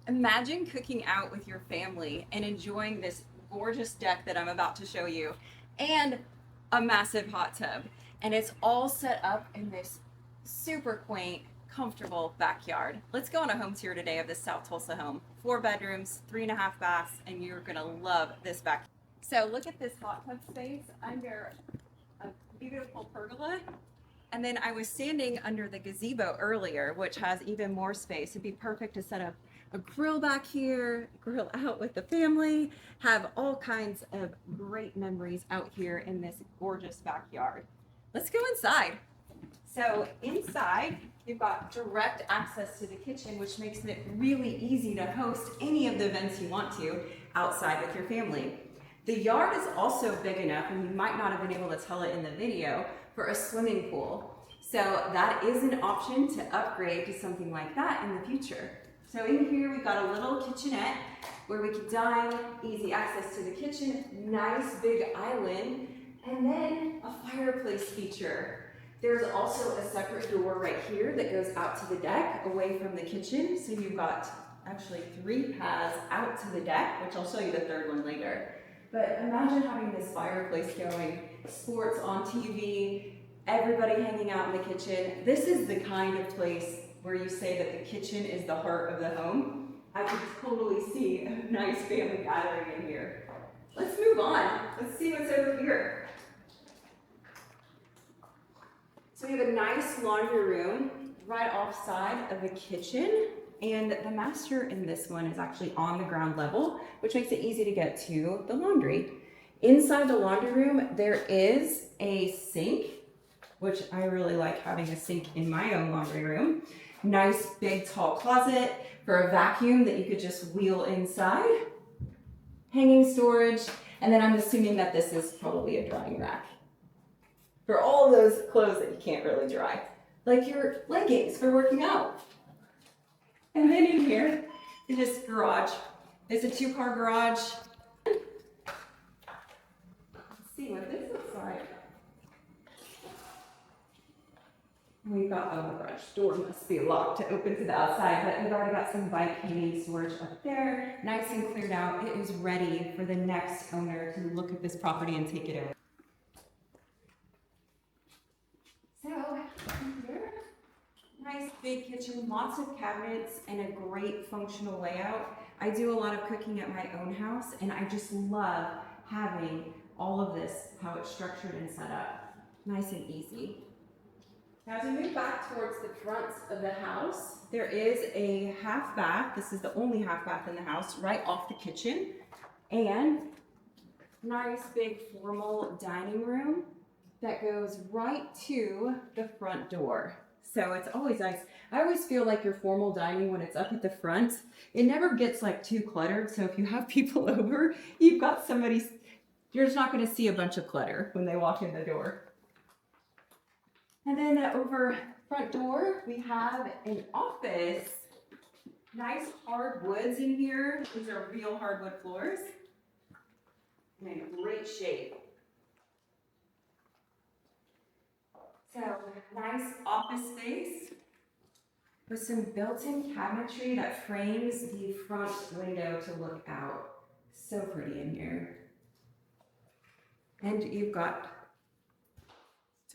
Imagine cooking out with your family and enjoying this gorgeous deck that I'm about to show you and a massive hot tub. And it's all set up in this super quaint, comfortable backyard. Let's go on a home tour today of this South Tulsa home. 4 bedrooms, 3.5 baths, and you're gonna love this backyard. So look at this hot tub space under a beautiful pergola. And then I was standing under the gazebo earlier, which has even more space. It'd be perfect to set up a grill back here, grill out with the family, have all kinds of great memories out here in this gorgeous backyard. Let's go inside. So inside, you've got direct access to the kitchen, which makes it really easy to host any of the events you want to outside with your family. The yard is also big enough, and you might not have been able to tell it in the video, for a swimming pool. So that is an option to upgrade to something like that in the future. So in here, we've got a little kitchenette where we can dine, easy access to the kitchen, nice big island, and then a fireplace feature. There's also a separate door right here that goes out to the deck away from the kitchen. So you've got actually 3 paths out to the deck, which I'll show you the third one later. But imagine having this fireplace going, sports on TV, everybody hanging out in the kitchen. This is the kind of place where you say that the kitchen is the heart of the home. I could totally see a nice family gathering in here. Let's move on. Let's see what's over here. So we have a nice laundry room right offside of the kitchen. And the master in this one is actually on the ground level, which makes it easy to get to the laundry. Inside the laundry room, there is a sink, which I really like having a sink in my own laundry room. Nice big tall closet for a vacuum that you could just wheel inside. Hanging storage, and then I'm assuming that this is probably a drying rack for all those clothes that you can't really dry, like your leggings for working out. And then in here is this garage. It's a 2-car garage. Let's see what this looks like. We've got, oh my gosh, door must be locked to open to the outside, but we've already got some bike hanging storage up there. Nice and cleared out. It is ready for the next owner to look at this property and take it over. So, here, nice big kitchen, lots of cabinets, and a great functional layout. I do a lot of cooking at my own house, and I just love having all of this, how it's structured and set up. Nice and easy. Now, as we move back towards the front of the house, there is a half bath. This is the only half bath in the house, right off the kitchen. And nice big formal dining room that goes right to the front door. So it's always nice. I always feel like your formal dining, when it's up at the front, it never gets like too cluttered. So if you have people over, you've got somebody, you're just not going to see a bunch of clutter when they walk in the door. And then over front door, we have an office. Nice hardwoods in here. These are real hardwood floors. In great shape. So, nice office space with some built-in cabinetry that frames the front window to look out. So pretty in here. And you've got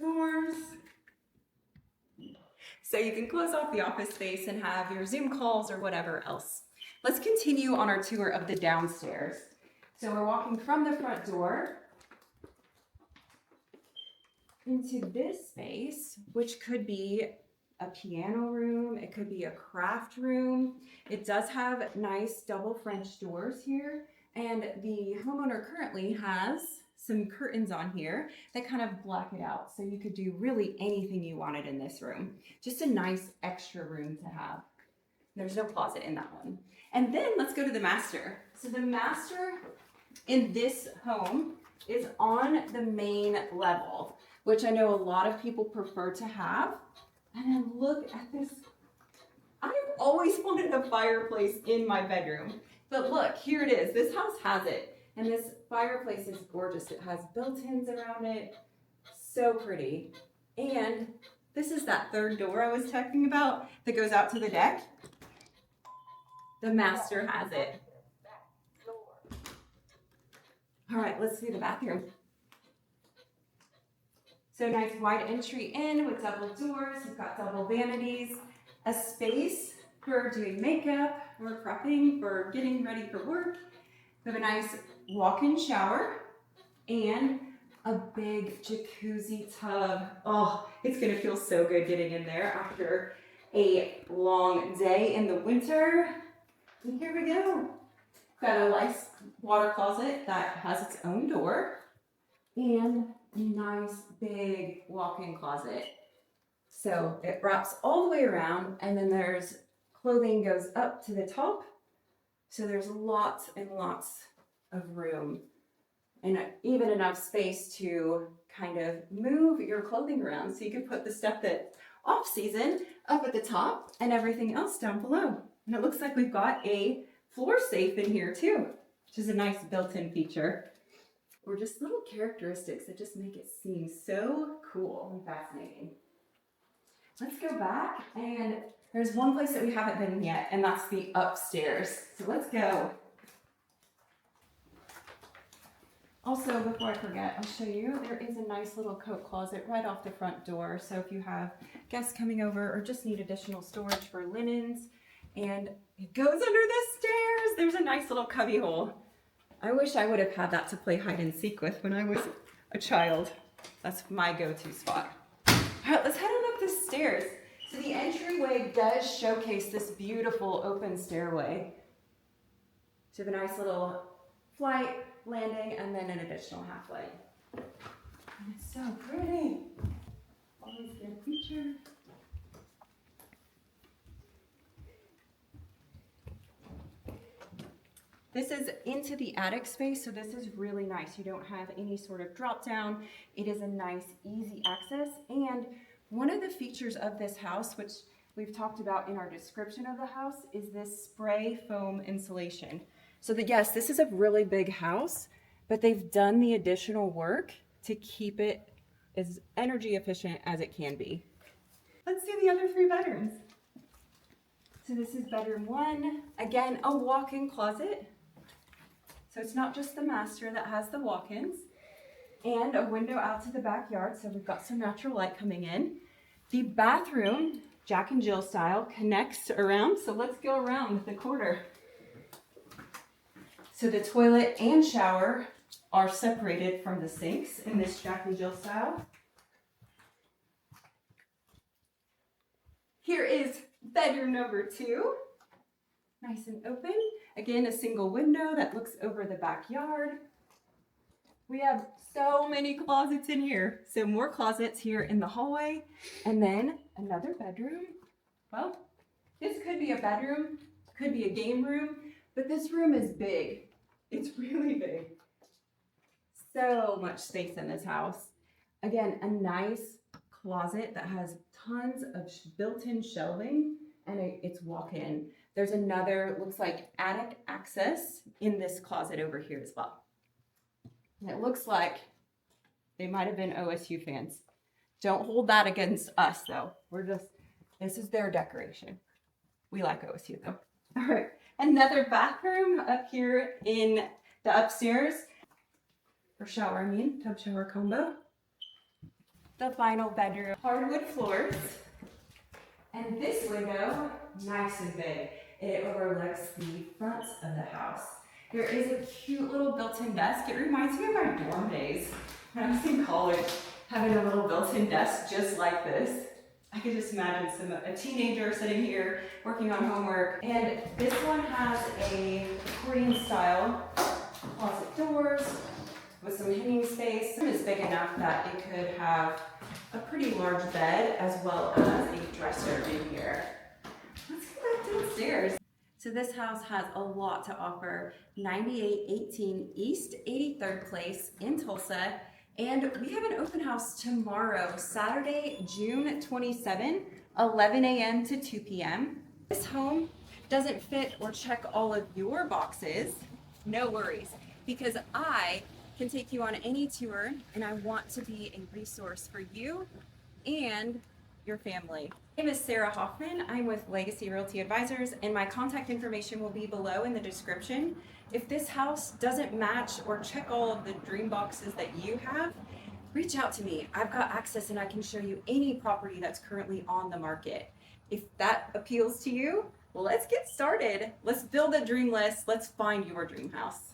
doors. So you can close off the office space and have your Zoom calls or whatever else. Let's continue on our tour of the downstairs. So we're walking from the front door into this space, which could be a piano room, it could be a craft room. It does have nice double French doors here, and the homeowner currently has some curtains on here that kind of block it out. So you could do really anything you wanted in this room. Just a nice extra room to have. There's no closet in that one. And then let's go to the master. So the master in this home is on the main level, which I know a lot of people prefer to have. And then look at this. I've always wanted a fireplace in my bedroom, but look, here it is. This house has it. And this fireplace is gorgeous. It has built-ins around it. So pretty. And this is that third door I was talking about that goes out to the deck. The master has it. All right, let's see the bathroom. So nice wide entry in with double doors. You've got double vanities, a space for doing makeup or prepping for getting ready for work. We have a nice walk-in shower and a big jacuzzi tub. Oh, it's gonna feel so good getting in there after a long day in the winter. And here we go. Got a nice water closet that has its own door and a nice big walk-in closet. So it wraps all the way around, and then there's clothing goes up to the top. So there's lots and lots of room and even enough space to kind of move your clothing around. So you can put the stuff that's off season up at the top and everything else down below. And it looks like we've got a floor safe in here too, which is a nice built-in feature. Or just little characteristics that just make it seem so cool and fascinating. Let's go back, and there's one place that we haven't been in yet, and that's the upstairs. So let's go. Also, before I forget, I'll show you, there is a nice little coat closet right off the front door. So if you have guests coming over or just need additional storage for linens, and it goes under the stairs, there's a nice little cubby hole. I wish I would have had that to play hide and seek with when I was a child. That's my go-to spot. All right, let's head on up the stairs. So the entryway does showcase this beautiful open stairway to the nice little flight, landing, and then an additional half light. And it's so pretty. Always good feature. This is into the attic space, so this is really nice. You don't have any sort of drop down. It is a nice, easy access. And one of the features of this house, which we've talked about in our description of the house, is this spray foam insulation. So that yes, this is a really big house, but they've done the additional work to keep it as energy efficient as it can be. Let's see the other 3 bedrooms. So this is bedroom 1. Again, a walk-in closet. So it's not just the master that has the walk-ins, and a window out to the backyard, so we've got some natural light coming in. The bathroom, Jack and Jill style, connects around, so let's go around the corner. So the toilet and shower are separated from the sinks in this Jack and Jill style. Here is bedroom number 2. Nice and open. Again, a single window that looks over the backyard. We have so many closets in here. So more closets here in the hallway. And then another bedroom. Well, this could be a bedroom, could be a game room, but this room is big. It's really big. So much space in this house. Again, a nice closet that has tons of built-in shelving, and it's walk-in. There's another, looks like attic access in this closet over here as well. And it looks like they might have been OSU fans. Don't hold that against us though. This is their decoration. We like OSU though. All right, another bathroom up here in the upstairs. Or shower, tub shower combo. The final bedroom, hardwood floors. And this window, nice and big. It overlooks the front of the house. There is a cute little built-in desk. It reminds me of my dorm days when I was in college, having a little built-in desk just like this. I could just imagine a teenager sitting here working on homework. And this one has a accordion style closet doors with some hanging space. It is big enough that it could have a pretty large bed as well as a dresser in here. Let's go back downstairs. So this house has a lot to offer. 9818 East 83rd Place in Tulsa. And we have an open house tomorrow, Saturday, June 27, 11 a.m. to 2 p.m. This home doesn't fit or check all of your boxes. No worries, because I can take you on any tour, and I want to be a resource for you and your family. My name is Sarah Hoffman. I'm with Legacy Realty Advisors, and my contact information will be below in the description. If this house doesn't match or check all of the dream boxes that you have, reach out to me. I've got access and I can show you any property that's currently on the market. If that appeals to you, let's get started. Let's build a dream list. Let's find your dream house.